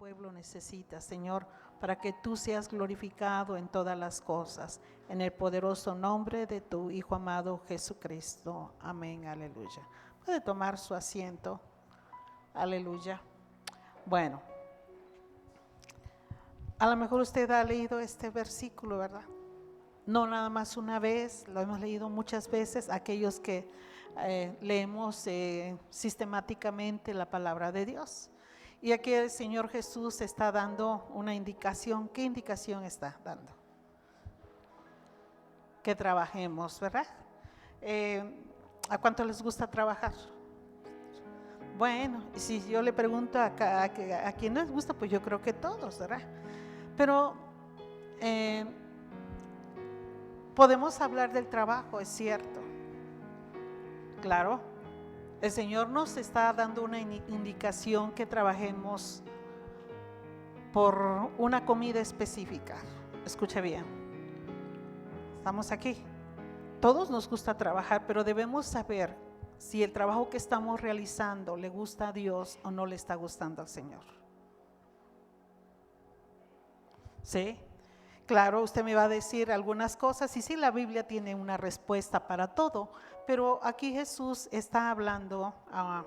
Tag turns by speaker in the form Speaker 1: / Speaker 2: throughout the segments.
Speaker 1: pueblo necesita, Señor, para que tú seas glorificado en todas las cosas. En el poderoso nombre de tu Hijo amado Jesucristo. Amén, aleluya. Puede tomar su asiento. Aleluya. Bueno, a lo mejor usted ha leído este versículo, ¿verdad? No nada más una vez, lo hemos leído muchas veces, aquellos que leemos sistemáticamente la palabra de Dios. Y aquí el Señor Jesús está dando una indicación. ¿Qué indicación está dando? Que trabajemos, ¿verdad? ¿A cuánto les gusta trabajar? Bueno, y si yo le pregunto a quién les gusta, pues yo creo que todos, ¿verdad? Pero podemos hablar del trabajo, es cierto. Claro, el Señor nos está dando una indicación que trabajemos por una comida específica. Escuche bien, estamos aquí. Todos nos gusta trabajar, pero debemos saber si el trabajo que estamos realizando le gusta a Dios o no le está gustando al Señor. ¿Sí? Claro, usted me va a decir algunas cosas y sí, la Biblia tiene una respuesta para todo, pero aquí Jesús está hablando a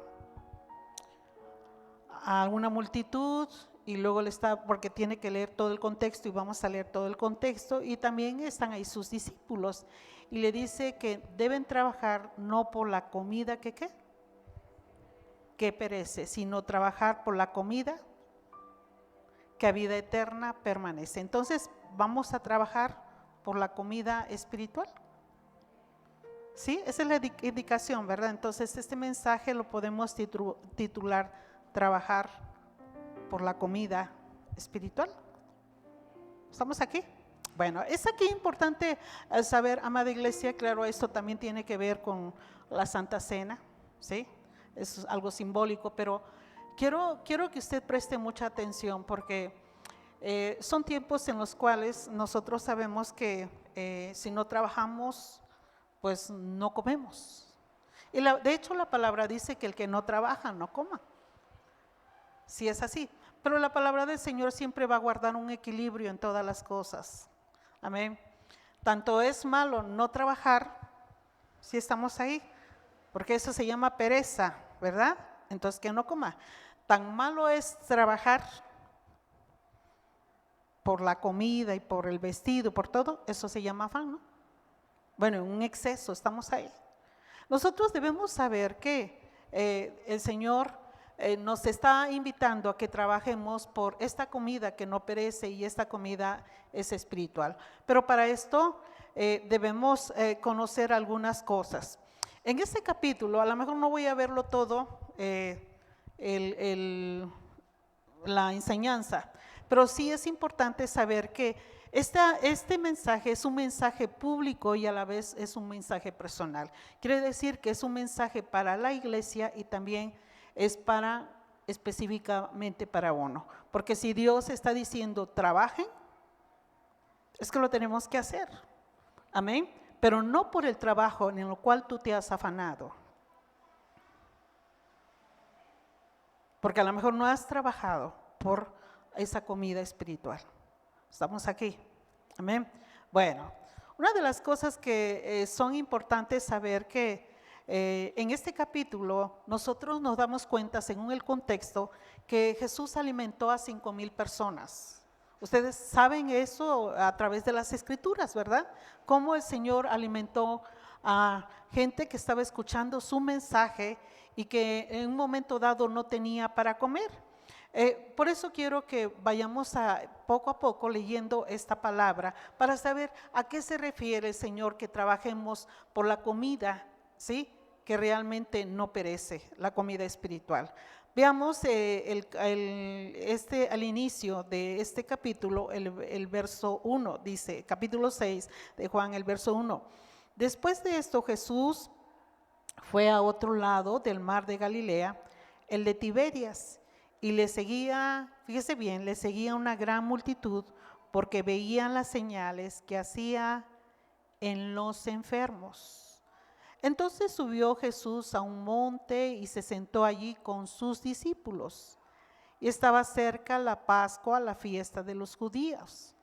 Speaker 1: una multitud y luego le está, porque tiene que leer todo el contexto y vamos a leer todo el contexto, y también están ahí sus discípulos y le dice que deben trabajar no por la comida que perece, sino trabajar por la comida que a vida eterna permanece. Entonces vamos a trabajar por la comida espiritual. ¿Sí? Esa es la indicación, ¿verdad? Entonces este mensaje lo podemos titular trabajar por la comida espiritual. ¿Estamos aquí? Bueno, es aquí importante saber, amada iglesia, claro, esto también tiene que ver con la Santa Cena, ¿sí? Es algo simbólico, pero quiero que usted preste mucha atención porque son tiempos en los cuales nosotros sabemos que si no trabajamos, pues no comemos. Y de hecho la palabra dice que el que no trabaja no coma. Sí es así, pero la palabra del Señor siempre va a guardar un equilibrio en todas las cosas. Amén. Tanto es malo no trabajar, si estamos ahí, porque eso se llama pereza, ¿verdad? Entonces que no coma. Tan malo es trabajar por la comida y por el vestido, por todo, eso se llama afán, ¿no? Bueno, un exceso, estamos ahí. Nosotros debemos saber que el Señor nos está invitando a que trabajemos por esta comida que no perece y esta comida es espiritual. Pero para esto debemos conocer algunas cosas. En este capítulo, a lo mejor no voy a verlo todo, la enseñanza, pero sí es importante saber que este mensaje es un mensaje público y a la vez es un mensaje personal. Quiere decir que es un mensaje para la iglesia y también es específicamente para uno. Porque si Dios está diciendo trabajen, es que lo tenemos que hacer. Amén. Pero no por el trabajo en el cual tú te has afanado. Porque a lo mejor no has trabajado por esa comida espiritual. Estamos aquí. Amén. Bueno, una de las cosas que son importantes saber que en este capítulo nosotros nos damos cuenta, según el contexto, que Jesús alimentó a 5,000 personas. Ustedes saben eso a través de las escrituras, ¿verdad? Cómo el Señor alimentó a gente que estaba escuchando su mensaje y que en un momento dado no tenía para comer. Por eso quiero que vayamos poco a poco leyendo esta palabra para saber a qué se refiere el Señor que trabajemos por la comida, ¿sí? Que realmente no perece, la comida espiritual. Veamos al inicio de este capítulo, el verso 1, dice, capítulo 6 de Juan, el verso 1. Después de esto Jesús fue a otro lado del mar de Galilea, el de Tiberias, y le seguía, fíjese bien, le seguía una gran multitud porque veían las señales que hacía en los enfermos. Entonces subió Jesús a un monte y se sentó allí con sus discípulos. y estaba cerca la Pascua, la fiesta de los judíos.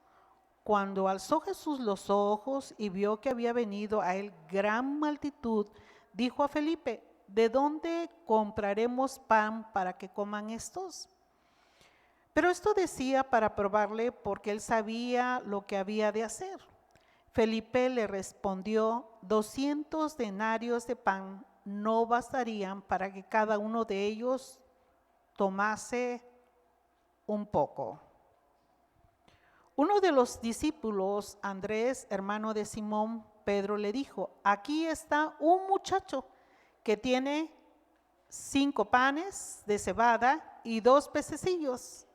Speaker 1: Cuando alzó Jesús los ojos y vio que había venido a él gran multitud, dijo a Felipe: ¿de dónde compraremos pan para que coman estos? Pero esto decía para probarle, porque él sabía lo que había de hacer. Felipe le respondió: 200 denarios de pan no bastarían para que cada uno de ellos tomase un poco. Uno de los discípulos, Andrés, hermano de Simón Pedro, le dijo: aquí está un muchacho que tiene 5 panes de cebada y 2 pececillos.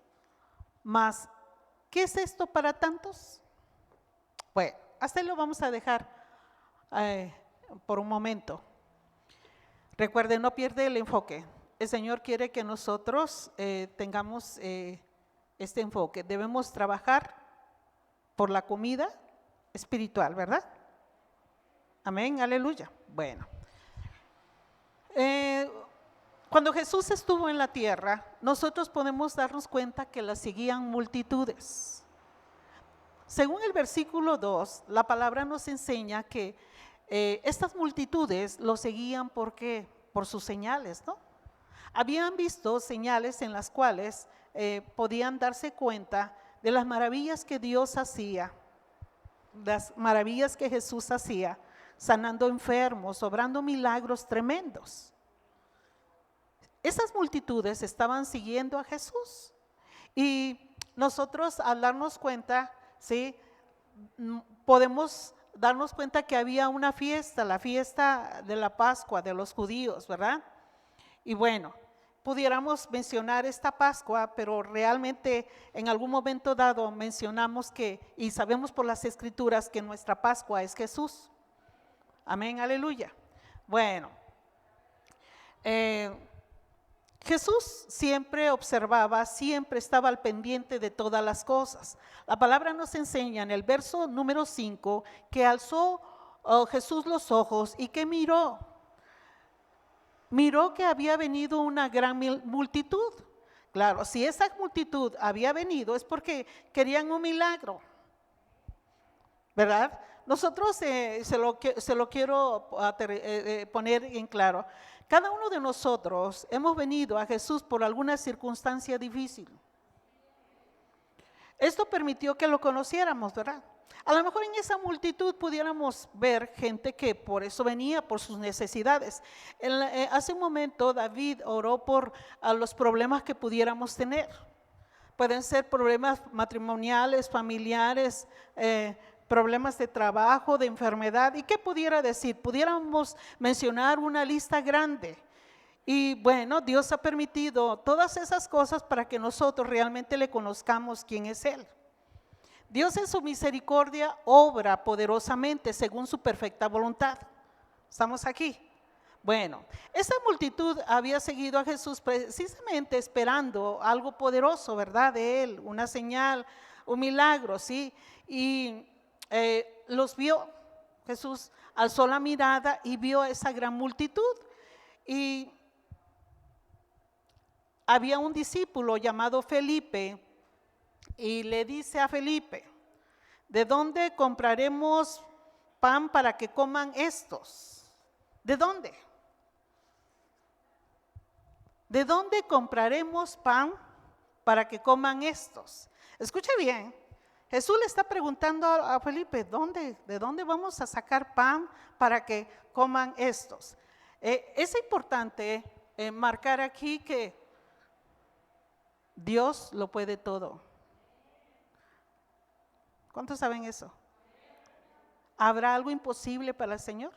Speaker 1: Mas, ¿qué es esto para tantos? Bueno, hasta ahí lo vamos a dejar por un momento. Recuerden, no pierde el enfoque. El Señor quiere que nosotros tengamos este enfoque. Debemos trabajar por la comida espiritual, ¿verdad? Amén, aleluya. Bueno, cuando Jesús estuvo en la tierra, nosotros podemos darnos cuenta que la seguían multitudes. Según el versículo 2, la palabra nos enseña que estas multitudes lo seguían porque por sus señales, ¿no? Habían visto señales en las cuales podían darse cuenta de las maravillas que Dios hacía, las maravillas que Jesús hacía, sanando enfermos, obrando milagros tremendos. Esas multitudes estaban siguiendo a Jesús y nosotros al darnos cuenta, ¿sí?, podemos darnos cuenta que había una fiesta, la fiesta de la Pascua de los judíos, ¿verdad? Y bueno, pudiéramos mencionar esta Pascua, pero realmente en algún momento dado mencionamos que, y sabemos por las Escrituras, que nuestra Pascua es Jesús. Amén, aleluya. Bueno, Jesús siempre observaba, siempre estaba al pendiente de todas las cosas. La palabra nos enseña en el verso número 5 que alzó Jesús los ojos y que miró que había venido una gran multitud. Claro, si esa multitud había venido es porque querían un milagro, ¿verdad? Nosotros se lo quiero poner en claro. Cada uno de nosotros hemos venido a Jesús por alguna circunstancia difícil. Esto permitió que lo conociéramos, ¿verdad? A lo mejor en esa multitud pudiéramos ver gente que por eso venía, por sus necesidades. Hace un momento David oró por los problemas que pudiéramos tener. Pueden ser problemas matrimoniales, familiares, problemas de trabajo, de enfermedad. ¿Y qué pudiera decir? Pudiéramos mencionar una lista grande. Y bueno, Dios ha permitido todas esas cosas para que nosotros realmente le conozcamos quién es Él. Dios en su misericordia obra poderosamente según su perfecta voluntad. ¿Estamos aquí? Bueno, esa multitud había seguido a Jesús precisamente esperando algo poderoso, ¿verdad? De Él, una señal, un milagro, ¿sí? Y los vio. Jesús alzó la mirada y vio a esa gran multitud. Y había un discípulo llamado Felipe y le dice a Felipe: ¿de dónde compraremos pan para que coman estos? ¿De dónde? ¿De dónde compraremos pan para que coman estos? Escuche bien, Jesús le está preguntando a Felipe: ¿de dónde vamos a sacar pan para que coman estos? Es importante marcar aquí que Dios lo puede todo. ¿Cuántos saben eso? ¿Habrá algo imposible para el Señor?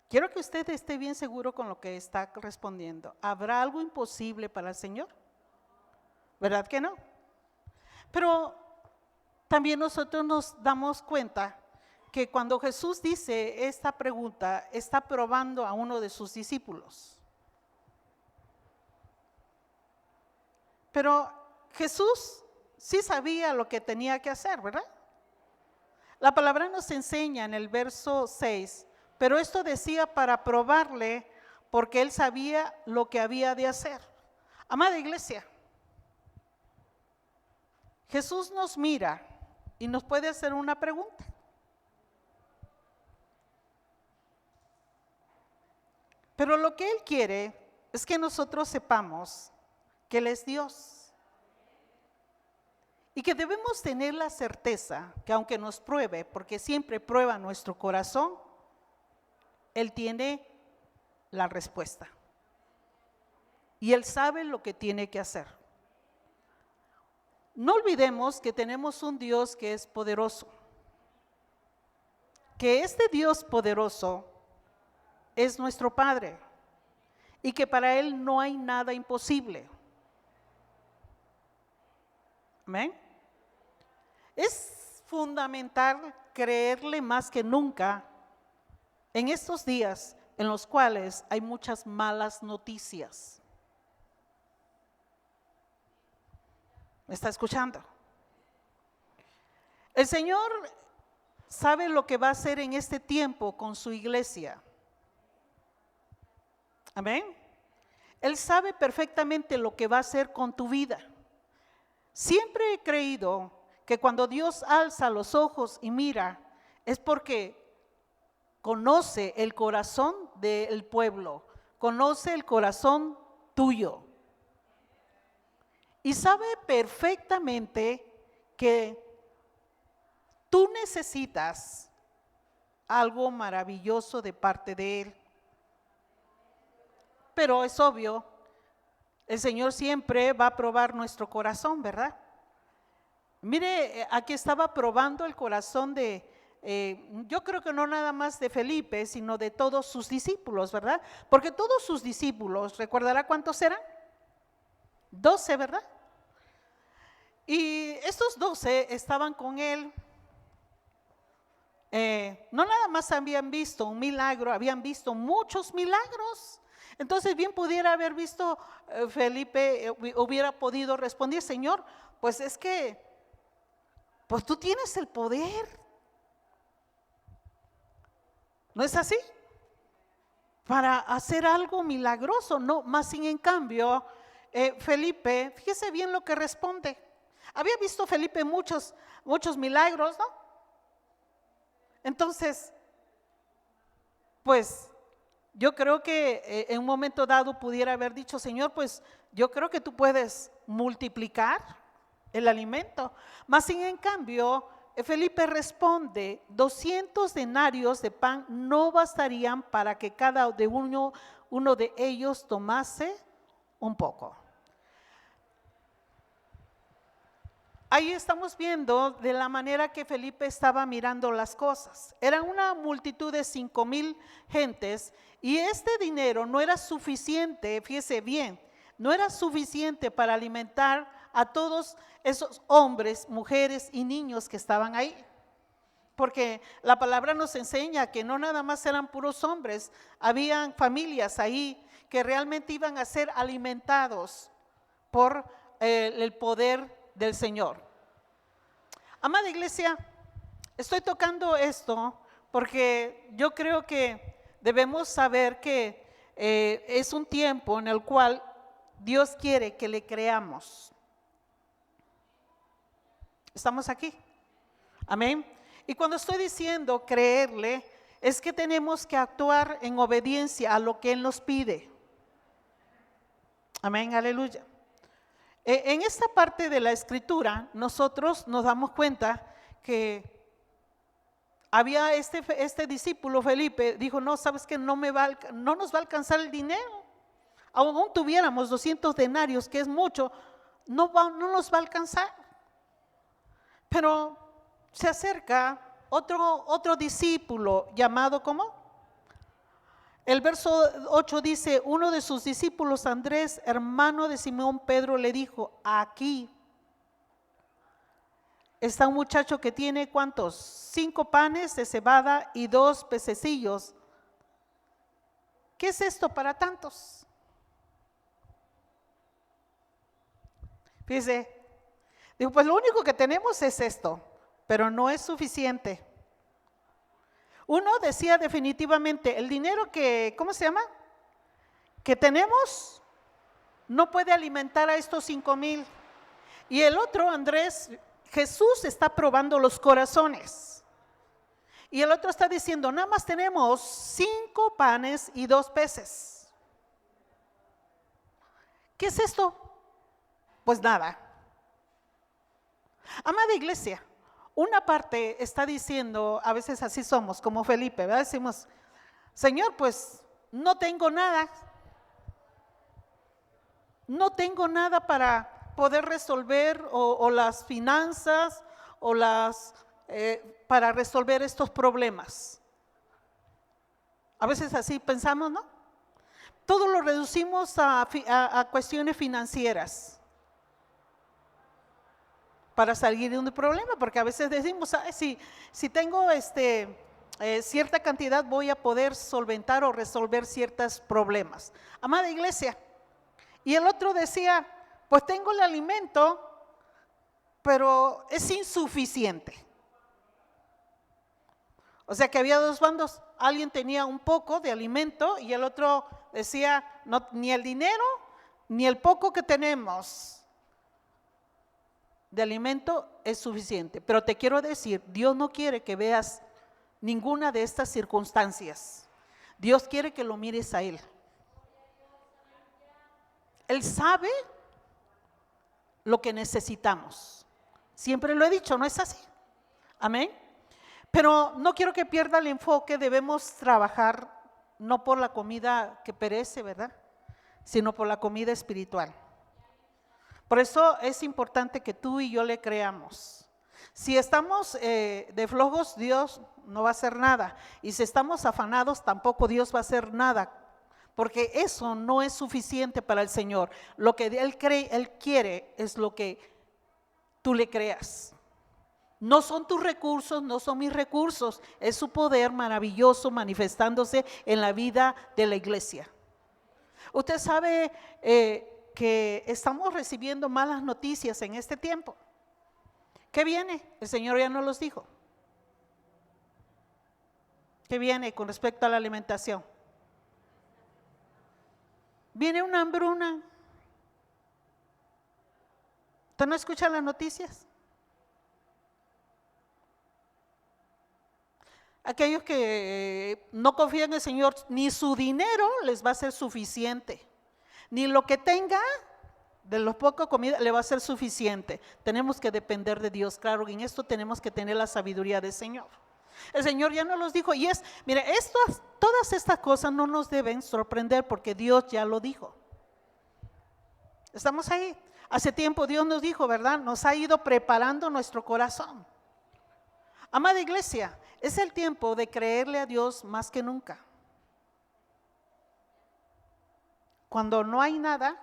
Speaker 1: Quiero que usted esté bien seguro con lo que está respondiendo. ¿Habrá algo imposible para el Señor? ¿Verdad que no? Pero también nosotros nos damos cuenta que cuando Jesús dice esta pregunta, está probando a uno de sus discípulos. Pero Jesús sí sabía lo que tenía que hacer, ¿verdad? La palabra nos enseña en el verso 6, pero esto decía para probarle porque él sabía lo que había de hacer. Amada iglesia, Jesús nos mira y nos puede hacer una pregunta. Pero lo que Él quiere es que nosotros sepamos que Él es Dios y que debemos tener la certeza que aunque nos pruebe, porque siempre prueba nuestro corazón, Él tiene la respuesta y Él sabe lo que tiene que hacer. No olvidemos que tenemos un Dios que es poderoso, que este Dios poderoso es nuestro Padre y que para Él no hay nada imposible. Amén. Es fundamental creerle más que nunca en estos días en los cuales hay muchas malas noticias. ¿Me está escuchando? El Señor sabe lo que va a hacer en este tiempo con su iglesia. Amén. Él sabe perfectamente lo que va a hacer con tu vida. Siempre he creído que cuando Dios alza los ojos y mira, es porque conoce el corazón del pueblo, conoce el corazón tuyo. Y sabe perfectamente que tú necesitas algo maravilloso de parte de Él. Pero es obvio, el Señor siempre va a probar nuestro corazón, ¿verdad? Mire, aquí estaba probando el corazón de, yo creo que no nada más de Felipe, sino de todos sus discípulos, ¿verdad? Porque todos sus discípulos, ¿recordará cuántos eran? 12, ¿verdad? Y estos 12 estaban con Él. No nada más habían visto un milagro, habían visto muchos milagros. Entonces bien pudiera haber visto Felipe, hubiera podido responder, Señor, pues es que, pues tú tienes el poder. ¿No es así? Para hacer algo milagroso, no, más sin en cambio, Felipe, fíjese bien lo que responde. Había visto Felipe muchos milagros, ¿no? Entonces, pues yo creo que en un momento dado pudiera haber dicho, Señor, pues yo creo que tú puedes multiplicar el alimento. Mas sin en cambio, Felipe responde, 200 denarios de pan no bastarían para que cada uno de ellos tomase un poco. Ahí estamos viendo de la manera que Felipe estaba mirando las cosas. Era una multitud de 5,000 gentes y este dinero no era suficiente, fíjese bien, no era suficiente para alimentar a todos esos hombres, mujeres y niños que estaban ahí. Porque la palabra nos enseña que no nada más eran puros hombres, habían familias ahí que realmente iban a ser alimentados por el poder del Señor. Amada iglesia, estoy tocando esto porque yo creo que debemos saber que es un tiempo en el cual Dios quiere que le creamos. ¿Estamos aquí? Amén. Y cuando estoy diciendo creerle, es que tenemos que actuar en obediencia a lo que Él nos pide. Amén, aleluya. En esta parte de la escritura, nosotros nos damos cuenta que había este discípulo Felipe, dijo, no, sabes que no nos va a alcanzar el dinero. Aún tuviéramos 200 denarios, que es mucho, no nos va a alcanzar. Pero se acerca otro discípulo llamado, ¿cómo? El verso 8 dice, uno de sus discípulos, Andrés, hermano de Simón Pedro, le dijo, aquí está un muchacho que tiene, ¿cuántos? 5 panes de cebada y 2 pececillos. ¿Qué es esto para tantos? Fíjese, digo, pues lo único que tenemos es esto, pero no es suficiente. Uno decía definitivamente, el dinero que, ¿cómo se llama? Que tenemos, no puede alimentar a estos 5,000. Y el otro, Andrés, Jesús está probando los corazones. Y el otro está diciendo, nada más tenemos 5 panes y 2 peces. ¿Qué es esto? Pues nada. Amada iglesia, una parte está diciendo, a veces así somos, como Felipe, ¿verdad? Decimos, Señor, pues no tengo nada. No tengo nada para poder resolver o las finanzas o para resolver estos problemas. A veces así pensamos, ¿no? Todo lo reducimos a cuestiones financieras para salir de un problema, porque a veces decimos, si tengo cierta cantidad voy a poder solventar o resolver ciertos problemas. Amada iglesia, y el otro decía, pues tengo el alimento, pero es insuficiente. O sea que había 2 bandos, alguien tenía un poco de alimento y el otro decía, no, ni el dinero ni el poco que tenemos de alimento es suficiente. Pero te quiero decir, Dios no quiere que veas ninguna de estas circunstancias. Dios quiere que lo mires a Él. Él sabe lo que necesitamos. Siempre lo he dicho, ¿no es así? Amén. Pero no quiero que pierda el enfoque, debemos trabajar no por la comida que perece, ¿verdad? Sino por la comida espiritual. Por eso es importante que tú y yo le creamos. Si estamos de flojos, Dios no va a hacer nada. Y si estamos afanados, tampoco Dios va a hacer nada. Porque eso no es suficiente para el Señor. Lo que Él quiere es lo que tú le creas. No son tus recursos, no son mis recursos, es su poder maravilloso manifestándose en la vida de la iglesia. Usted sabe que estamos recibiendo malas noticias en este tiempo. ¿Qué viene? El Señor ya nos los dijo. ¿Qué viene con respecto a la alimentación? Viene una hambruna. ¿Usted no escucha las noticias? Aquellos que no confían en el Señor, ni su dinero les va a ser suficiente, ni lo que tenga de los pocos comida le va a ser suficiente. Tenemos que depender de Dios, claro, y en esto tenemos que tener la sabiduría del Señor. El Señor ya nos los dijo y mire, todas estas cosas no nos deben sorprender porque Dios ya lo dijo. Estamos ahí. Hace tiempo Dios nos dijo, ¿verdad? Nos ha ido preparando nuestro corazón. Amada iglesia, es el tiempo de creerle a Dios más que nunca. Cuando no hay nada,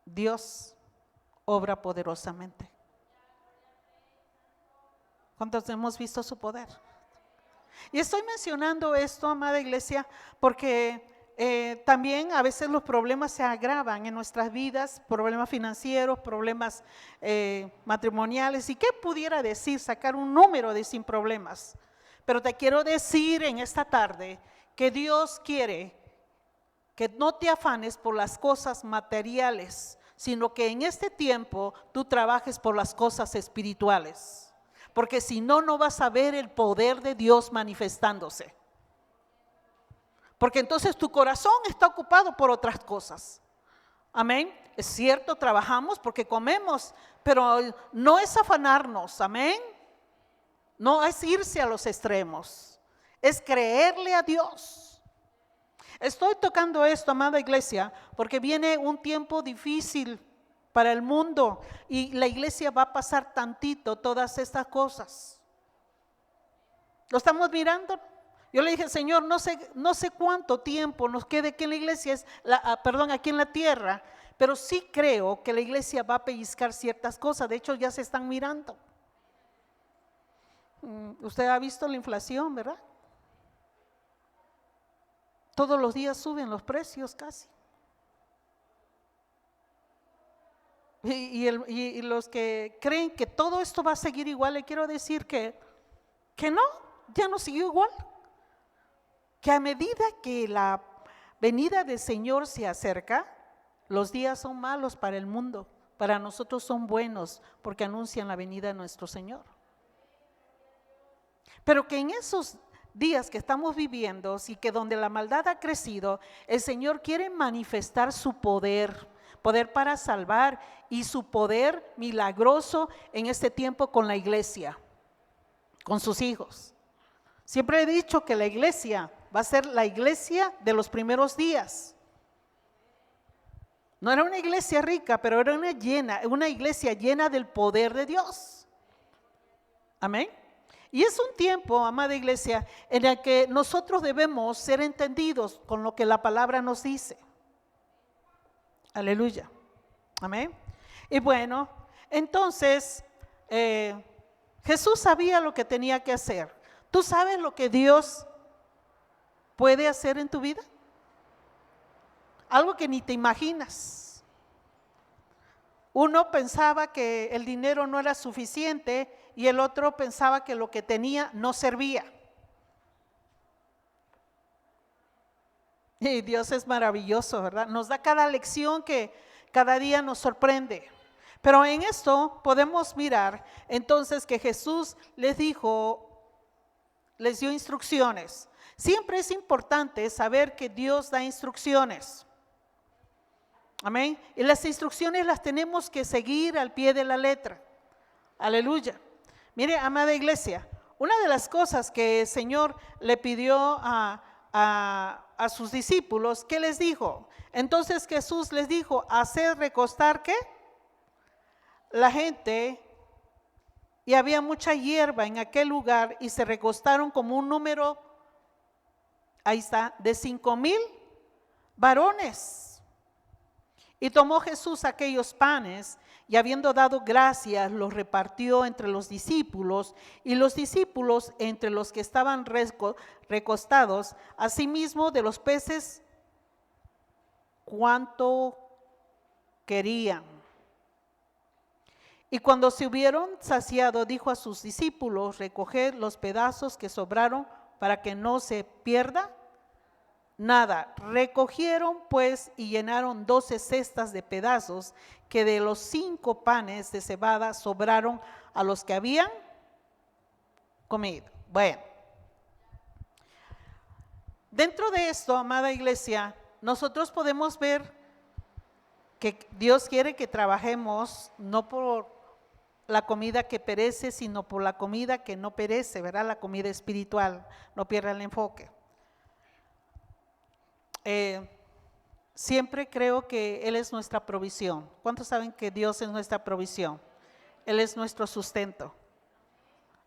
Speaker 1: Dios obra poderosamente. ¿Cuántos hemos visto su poder? Y estoy mencionando esto, amada iglesia, porque también a veces los problemas se agravan en nuestras vidas, problemas financieros, problemas matrimoniales, y qué pudiera decir, sacar un número de sin problemas. Pero te quiero decir en esta tarde que Dios quiere que no te afanes por las cosas materiales, sino que en este tiempo tú trabajes por las cosas espirituales, porque si no, no vas a ver el poder de Dios manifestándose. Porque entonces tu corazón está ocupado por otras cosas. Amén. Es cierto, trabajamos porque comemos, pero no es afanarnos. Amén. No es irse a los extremos. Es creerle a Dios. Estoy tocando esto, amada iglesia, porque viene un tiempo difícil para el mundo y la iglesia va a pasar tantito todas estas cosas. ¿Lo estamos mirando? Yo le dije, Señor, no sé cuánto tiempo nos quede aquí en la iglesia, aquí en la tierra, pero sí creo que la iglesia va a pellizcar ciertas cosas. De hecho, ya se están mirando. Usted ha visto la inflación, ¿verdad? Todos los días suben los precios casi. Y los que creen que todo esto va a seguir igual, le quiero decir que no, ya no siguió igual. Que a medida que venida del Señor se acerca, los días son malos para el mundo, para nosotros son buenos porque anuncian la venida de nuestro Señor. Pero que en esos días que estamos viviendo y que donde la maldad ha crecido, el Señor quiere manifestar su poder para salvar y su poder milagroso en este tiempo con la iglesia, con sus hijos. Siempre he dicho que la iglesia va a ser la iglesia de los primeros días. No era una iglesia rica, pero era una iglesia llena del poder de Dios. Amén. Y es un tiempo, amada iglesia, en el que nosotros debemos ser entendidos con lo que la palabra nos dice. Aleluya. Amén. Y bueno, entonces Jesús sabía lo que tenía que hacer. ¿Tú sabes lo que Dios puede hacer en tu vida? Algo que ni te imaginas. Uno pensaba que el dinero no era suficiente y el otro pensaba que lo que tenía no servía. Y Dios es maravilloso, ¿verdad? Nos da cada lección que cada día nos sorprende. Pero en esto podemos mirar entonces que Jesús les dio instrucciones. Siempre es importante saber que Dios da instrucciones. Amén. Y las instrucciones las tenemos que seguir al pie de la letra. Aleluya. Mire, amada iglesia, una de las cosas que el Señor le pidió a sus discípulos, ¿qué les dijo? Entonces Jesús les dijo, hacer recostar, ¿qué? La gente, y había mucha hierba en aquel lugar, y se recostaron como un número, ahí está, de 5,000 varones. Y tomó Jesús aquellos panes, y habiendo dado gracias, los repartió entre los discípulos, y los discípulos entre los que estaban recostados, asimismo de los peces, cuanto querían. Y cuando se hubieron saciado, dijo a sus discípulos, recoged los pedazos que sobraron para que no se pierda nada. Recogieron pues y llenaron 12 cestas de pedazos que de los 5 panes de cebada sobraron a los que habían comido. Bueno, dentro de esto, amada iglesia, nosotros podemos ver que Dios quiere que trabajemos no por la comida que perece, sino por la comida que no perece, ¿verdad? La comida espiritual, no pierda el enfoque. Siempre creo que Él es nuestra provisión. ¿Cuántos saben que Dios es nuestra provisión? Él es nuestro sustento.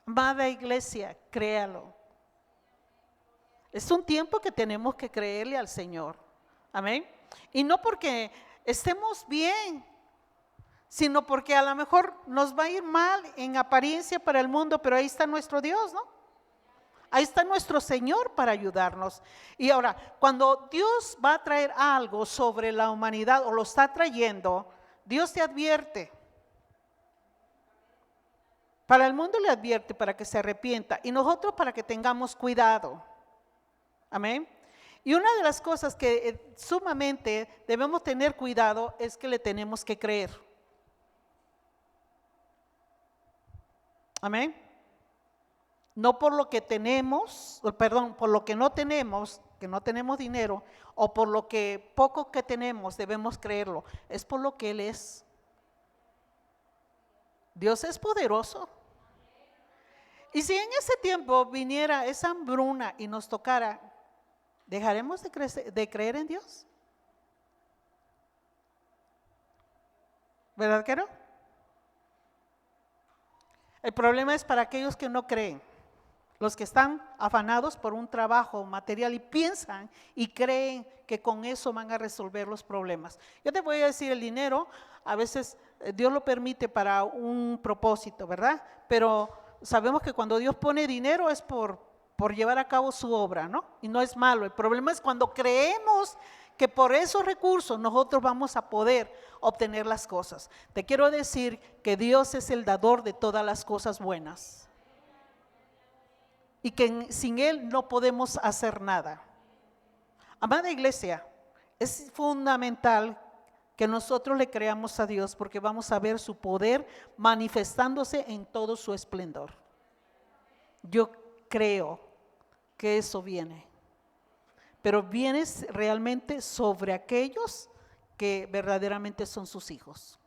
Speaker 1: Amada iglesia, créalo. Es un tiempo que tenemos que creerle al Señor. Amén. Y no porque estemos bien, sino porque a lo mejor nos va a ir mal en apariencia para el mundo, pero ahí está nuestro Dios, ¿no? Ahí está nuestro Señor para ayudarnos. Y ahora, cuando Dios va a traer algo sobre la humanidad o lo está trayendo, Dios te advierte. Para el mundo le advierte para que se arrepienta y nosotros para que tengamos cuidado. Amén. Y una de las cosas que sumamente debemos tener cuidado es que le tenemos que creer. Amén. No por lo que tenemos, por lo que no tenemos dinero, o por lo que poco que tenemos debemos creerlo, es por lo que Él es. Dios es poderoso. Y si en ese tiempo viniera esa hambruna y nos tocara, ¿dejaremos de creer en Dios? ¿Verdad que no? El problema es para aquellos que no creen. Los que están afanados por un trabajo material y piensan y creen que con eso van a resolver los problemas. Yo te voy a decir, el dinero a veces Dios lo permite para un propósito, ¿verdad? Pero sabemos que cuando Dios pone dinero es por llevar a cabo su obra, ¿no? Y no es malo. El problema es cuando creemos que por esos recursos nosotros vamos a poder obtener las cosas. Te quiero decir que Dios es el dador de todas las cosas buenas. Y que sin Él no podemos hacer nada. Amada iglesia, es fundamental que nosotros le creamos a Dios porque vamos a ver su poder manifestándose en todo su esplendor. Yo creo que eso viene, pero viene realmente sobre aquellos que verdaderamente son sus hijos.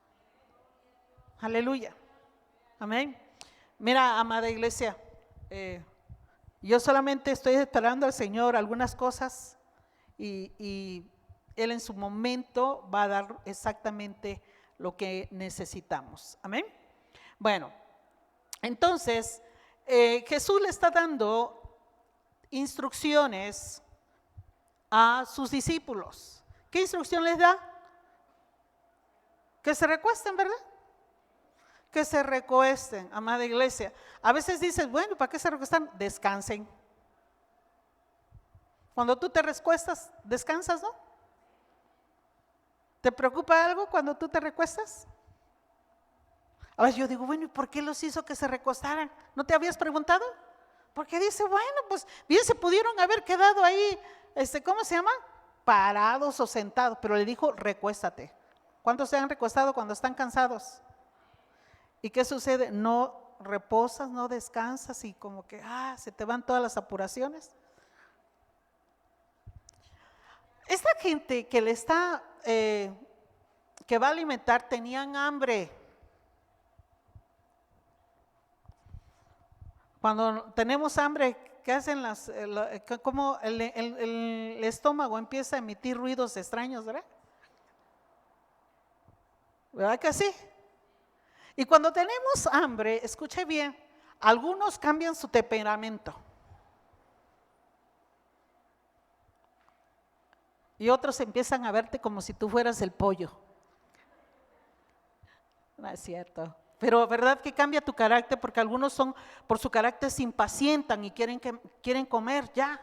Speaker 1: Aleluya. Amén. Mira, amada iglesia, yo solamente estoy esperando al Señor algunas cosas y Él en su momento va a dar exactamente lo que necesitamos. Amén. Bueno, entonces Jesús le está dando instrucciones a sus discípulos. ¿Qué instrucción les da? Que se recuesten, ¿verdad? Que se recuesten, amada iglesia. A veces dices, bueno, ¿para qué se recuestan? Descansen. Cuando tú te recuestas, descansas, ¿no? ¿Te preocupa algo cuando tú te recuestas? A veces yo digo, bueno, ¿y por qué los hizo que se recostaran? ¿No te habías preguntado? Porque dice, bueno, pues bien se pudieron haber quedado ahí, ¿cómo se llama? Parados o sentados, pero le dijo, recuéstate. ¿Cuántos se han recostado cuando están cansados? ¿Y qué sucede? No reposas, no descansas y como que, se te van todas las apuraciones. Esta gente que le está, que va a alimentar, tenían hambre. Cuando tenemos hambre, ¿qué hacen como el estómago empieza a emitir ruidos extraños, ¿verdad? ¿Verdad que sí? Y cuando tenemos hambre, escuche bien, algunos cambian su temperamento. Y otros empiezan a verte como si tú fueras el pollo. No es cierto. Pero verdad que cambia tu carácter, porque algunos son, por su carácter se impacientan y quieren comer ya.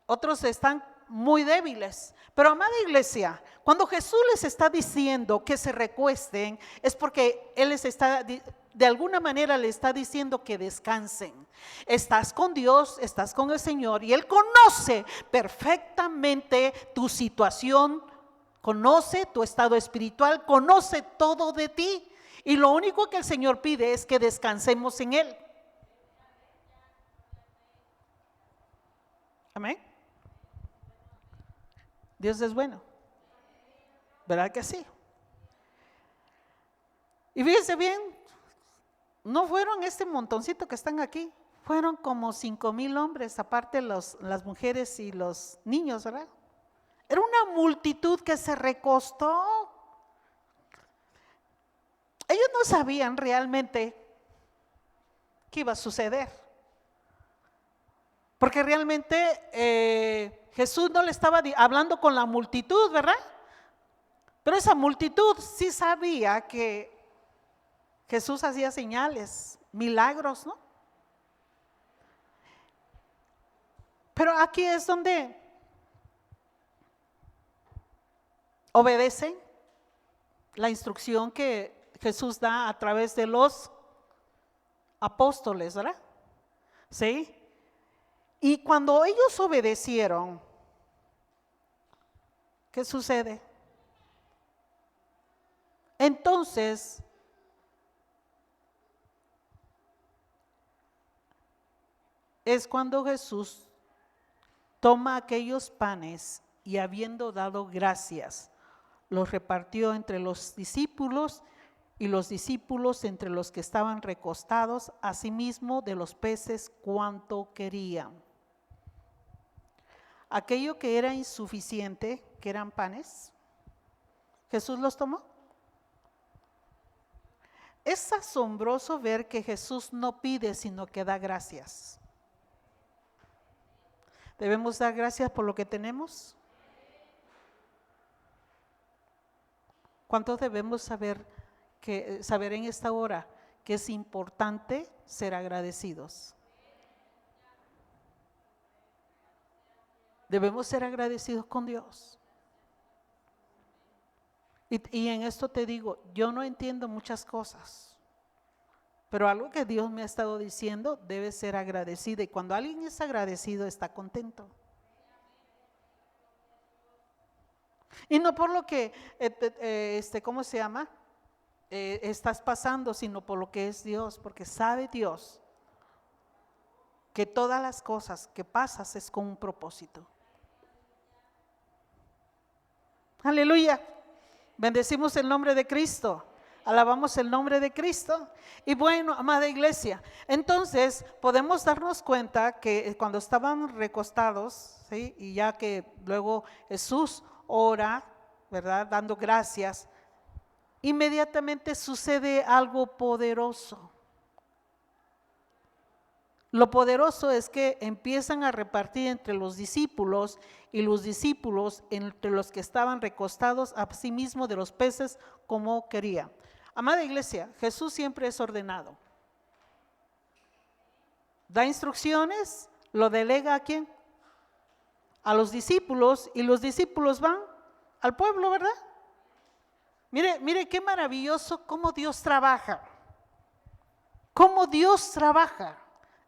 Speaker 1: Otros están muy débiles. Pero amada iglesia, cuando Jesús les está diciendo que se recuesten, es porque Él les está, de alguna manera le está diciendo que descansen. Estás con Dios, estás con el Señor y Él conoce perfectamente tu situación, conoce tu estado espiritual, conoce todo de ti. Y lo único que el Señor pide es que descansemos en Él. Amén. Dios es bueno, ¿verdad que sí? Y fíjense bien, no fueron este montoncito que están aquí, fueron como 5,000 hombres, aparte las mujeres y los niños, ¿verdad? Era una multitud que se recostó. Ellos no sabían realmente qué iba a suceder, porque realmente Jesús no le estaba hablando con la multitud, ¿verdad? Pero esa multitud sí sabía que Jesús hacía señales, milagros, ¿no? Pero aquí es donde obedecen la instrucción que Jesús da a través de los apóstoles, ¿verdad? ¿Sí? Y cuando ellos obedecieron, ¿qué sucede? Entonces, es cuando Jesús toma aquellos panes y habiendo dado gracias, los repartió entre los discípulos y los discípulos entre los que estaban recostados, asimismo de los peces cuanto querían. Aquello que era insuficiente, que eran panes, Jesús los tomó. Es asombroso ver que Jesús no pide, sino que da gracias. ¿Debemos dar gracias por lo que tenemos? ¿Cuántos debemos saber en esta hora que es importante ser agradecidos? Debemos ser agradecidos con Dios. Y en esto te digo, yo no entiendo muchas cosas, pero algo que Dios me ha estado diciendo, debe ser agradecido. Y cuando alguien es agradecido, está contento. Y no por lo que, ¿cómo se llama? Estás pasando, sino por lo que es Dios, porque sabe Dios que todas las cosas que pasas es con un propósito. Aleluya. Bendecimos el nombre de Cristo. Alabamos el nombre de Cristo. Y bueno, amada iglesia, entonces podemos darnos cuenta que cuando estaban recostados, ¿sí? Y ya que luego Jesús ora, ¿verdad? Dando gracias, inmediatamente sucede algo poderoso. Lo poderoso es que empiezan a repartir entre los discípulos, y los discípulos entre los que estaban recostados a sí mismo de los peces como querían. Amada iglesia, Jesús siempre es ordenado. Da instrucciones, lo delega ¿a quién? A los discípulos, y los discípulos van al pueblo, ¿verdad? Mire qué maravilloso cómo Dios trabaja. Cómo Dios trabaja.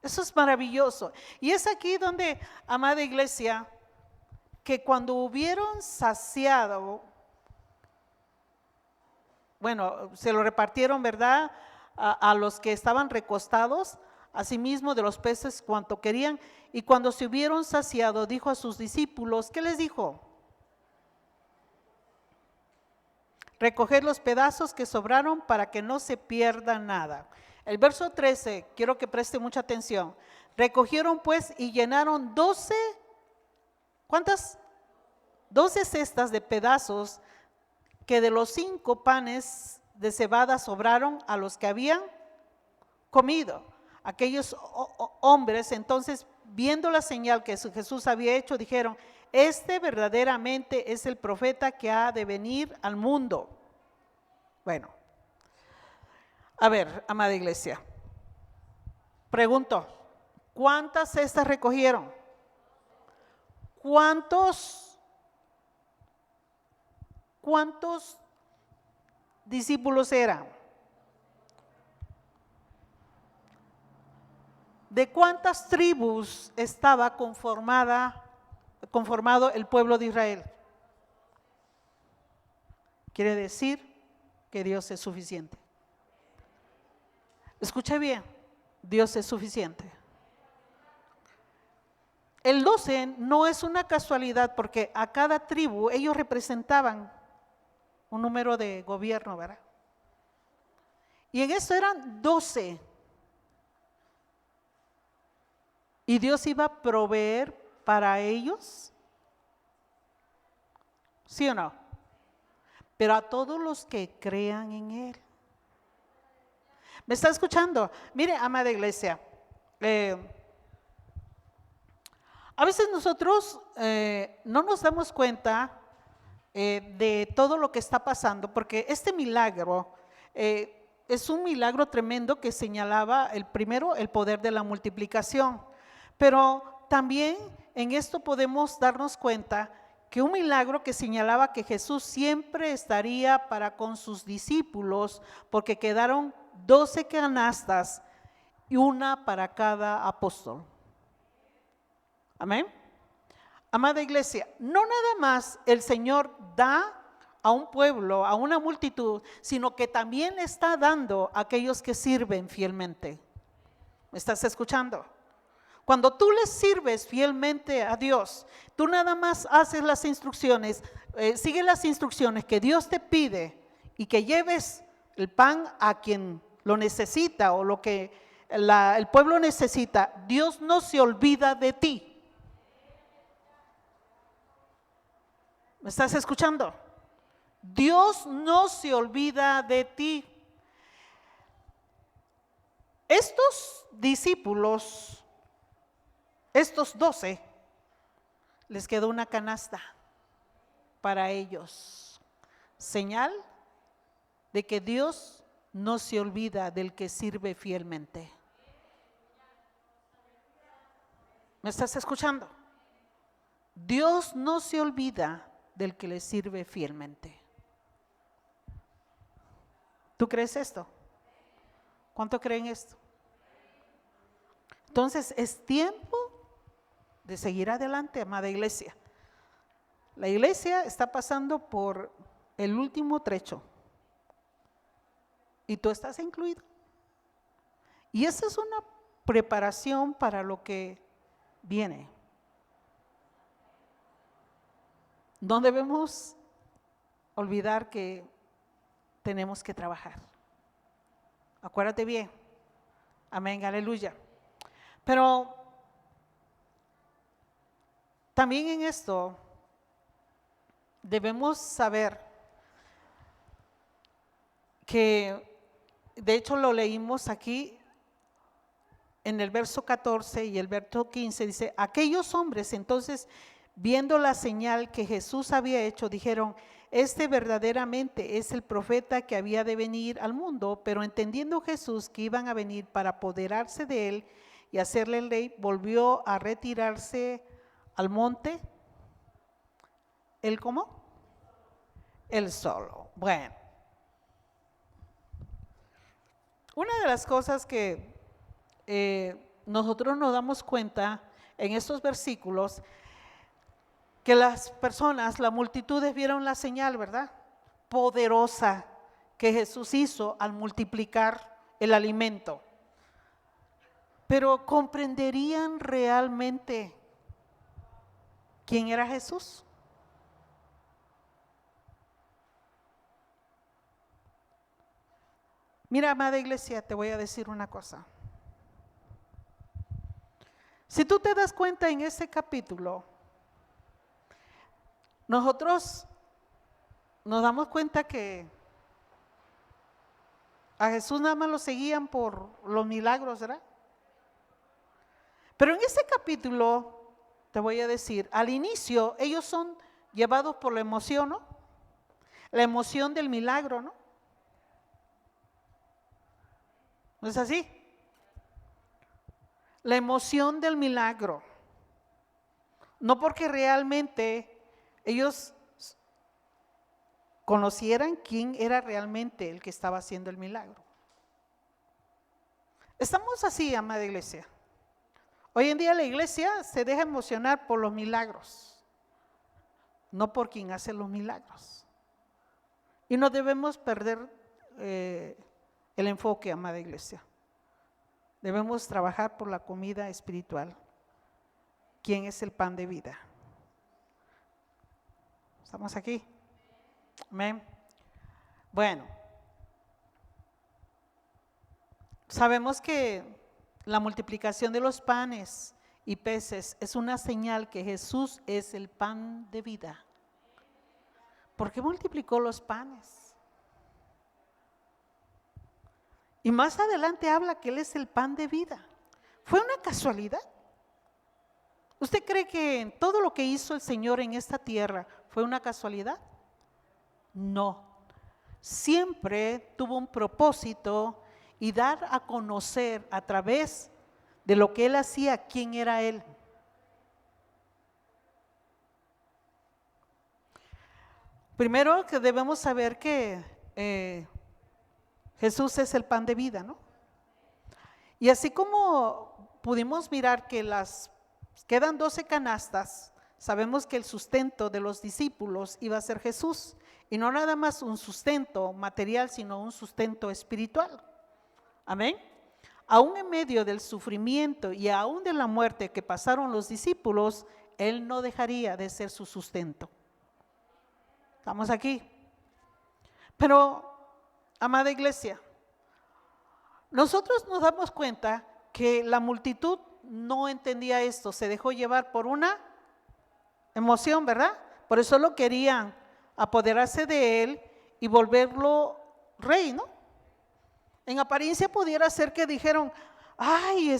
Speaker 1: Eso es maravilloso. Y es aquí donde, amada iglesia, que cuando hubieron saciado, bueno, se lo repartieron, ¿verdad? A los que estaban recostados, asimismo de los peces cuanto querían. Y cuando se hubieron saciado, dijo a sus discípulos, ¿qué les dijo? Recoger los pedazos que sobraron para que no se pierda nada. El verso 13, quiero que preste mucha atención. Recogieron pues y llenaron 12, ¿cuántas? 12 cestas de pedazos que de los 5 panes de cebada sobraron a los que habían comido. Aquellos hombres entonces, viendo la señal que Jesús había hecho, dijeron, este verdaderamente es el profeta que ha de venir al mundo. Bueno, a ver, amada iglesia, pregunto, ¿cuántas cestas recogieron? ¿Cuántos discípulos eran? ¿De cuántas tribus estaba conformado el pueblo de Israel? Quiere decir que Dios es suficiente. Escuche bien, Dios es suficiente. El 12 no es una casualidad, porque a cada tribu ellos representaban un número de gobierno, ¿verdad? Y en eso eran 12. ¿Y Dios iba a proveer para ellos? ¿Sí o no? Pero a todos los que crean en Él. ¿Me está escuchando? Mire, amada iglesia, a veces nosotros no nos damos cuenta de todo lo que está pasando, porque este milagro es un milagro tremendo que señalaba el poder de la multiplicación, pero también en esto podemos darnos cuenta que un milagro que señalaba que Jesús siempre estaría para con sus discípulos, porque quedaron 12 canastas y una para cada apóstol. Amén. Amada iglesia, no nada más el Señor da a un pueblo, a una multitud, sino que también está dando a aquellos que sirven fielmente. ¿Me estás escuchando? Cuando tú le sirves fielmente a Dios, tú nada más haces las instrucciones, sigue las instrucciones que Dios te pide, y que lleves el pan a quien lo necesita o lo que el pueblo necesita. Dios no se olvida de ti. ¿Me estás escuchando? Dios no se olvida de ti. Estos discípulos, estos 12, les quedó una canasta para ellos, señal de que Dios no se olvida del que sirve fielmente. ¿Me estás escuchando? Dios no se olvida del que le sirve fielmente. ¿Tú crees esto? ¿Cuánto creen esto? Entonces es tiempo de seguir adelante, amada iglesia. La iglesia está pasando por el último trecho y tú estás incluido. Y esa es una preparación para lo que viene. No debemos olvidar que tenemos que trabajar. Acuérdate bien. Amén, aleluya. Pero también en esto debemos saber que, de hecho lo leímos aquí en el verso 14 y el verso 15, dice: aquellos hombres entonces, viendo la señal que Jesús había hecho, dijeron: este verdaderamente es el profeta que había de venir al mundo. Pero entendiendo Jesús que iban a venir para apoderarse de él y hacerle el rey, volvió a retirarse al monte. ¿Él cómo? Él solo. Bueno, una de las cosas que nosotros nos damos cuenta en estos versículos, que las personas, las multitudes vieron la señal, ¿verdad? Poderosa que Jesús hizo al multiplicar el alimento. Pero ¿comprenderían realmente quién era Jesús? Mira, amada iglesia, te voy a decir una cosa. Si tú te das cuenta en ese capítulo, nosotros nos damos cuenta que a Jesús nada más lo seguían por los milagros, ¿verdad? Pero en ese capítulo, te voy a decir, al inicio ellos son llevados por la emoción, ¿no? La emoción del milagro, ¿no? ¿No es así? La emoción del milagro. No porque realmente ellos conocieran quién era realmente el que estaba haciendo el milagro. Estamos así, amada iglesia. Hoy en día la iglesia se deja emocionar por los milagros, no por quien hace los milagros. Y no debemos perder el enfoque, amada iglesia. Debemos trabajar por la comida espiritual. ¿Quién es el pan de vida? ¿Estamos aquí? Amén. Bueno, sabemos que la multiplicación de los panes y peces es una señal que Jesús es el pan de vida. ¿Por qué multiplicó los panes? Y más adelante habla que Él es el pan de vida. ¿Fue una casualidad? ¿Usted cree que todo lo que hizo el Señor en esta tierra fue una casualidad? No. Siempre tuvo un propósito y dar a conocer a través de lo que Él hacía quién era Él. Primero que debemos saber que Jesús es el pan de vida, ¿no? Y así como pudimos mirar que quedan 12 canastas, sabemos que el sustento de los discípulos iba a ser Jesús, y no nada más un sustento material, sino un sustento espiritual. Amén. Aún en medio del sufrimiento y aún de la muerte que pasaron los discípulos, Él no dejaría de ser su sustento. ¿Estamos aquí? Pero, amada iglesia, nosotros nos damos cuenta que la multitud no entendía esto, se dejó llevar por una emoción, ¿verdad? Por eso lo querían apoderarse de Él y volverlo rey, ¿no? En apariencia pudiera ser que dijeron: ay,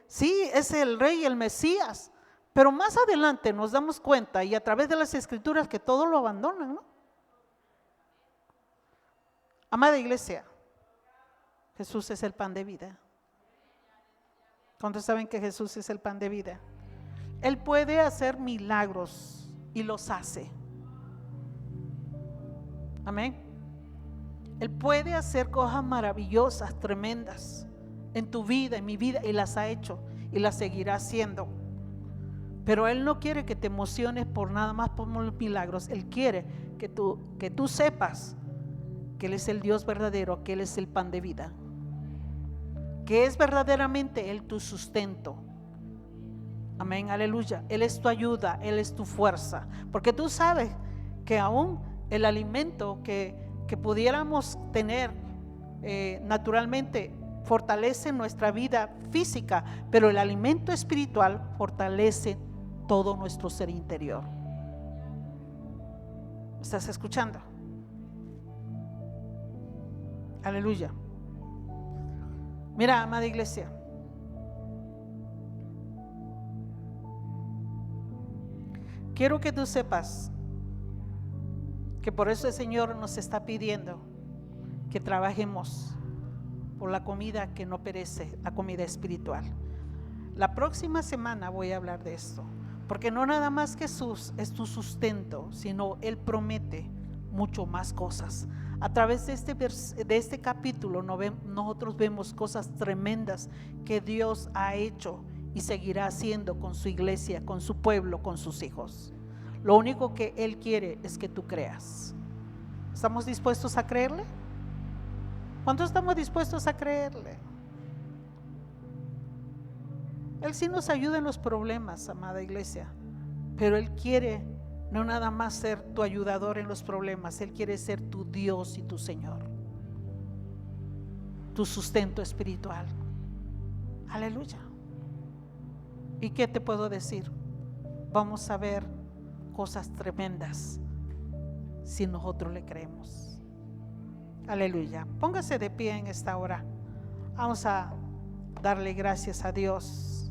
Speaker 1: sí, es el rey, el Mesías. Pero más adelante nos damos cuenta, y a través de las escrituras, que todo lo abandonan, ¿no? Amada iglesia, Jesús es el pan de vida. ¿Cuántos saben que Jesús es el pan de vida? Él puede hacer milagros y los hace. Amén. Él puede hacer cosas maravillosas, tremendas en tu vida, en mi vida, y las ha hecho y las seguirá haciendo. Pero Él no quiere que te emociones por nada más por los milagros. Él quiere que tú sepas que Él es el Dios verdadero, que Él es el pan de vida, que es verdaderamente Él tu sustento. Amén, aleluya. Él es tu ayuda, Él es tu fuerza. Porque tú sabes que aún el alimento que pudiéramos tener naturalmente fortalece nuestra vida física, pero el alimento espiritual fortalece todo nuestro ser interior. ¿Estás escuchando? Aleluya. Mira, amada iglesia, quiero que tú sepas que por eso el Señor nos está pidiendo que trabajemos por la comida que no perece, la comida espiritual. La próxima semana voy a hablar de esto, porque no nada más Jesús es tu sustento, sino Él promete mucho más cosas. A través de este capítulo nosotros vemos cosas tremendas que Dios ha hecho y seguirá haciendo con su iglesia, con su pueblo, con sus hijos. Lo único que Él quiere es que tú creas. ¿Estamos dispuestos a creerle? ¿Cuántos estamos dispuestos a creerle? Él sí nos ayuda en los problemas, amada iglesia, pero Él quiere no nada más ser tu ayudador en los problemas. Él quiere ser tu Dios y tu Señor, tu sustento espiritual. Aleluya. ¿Y qué te puedo decir? Vamos a ver cosas tremendas si nosotros le creemos. Aleluya. Póngase de pie en esta hora. Vamos a darle gracias a Dios.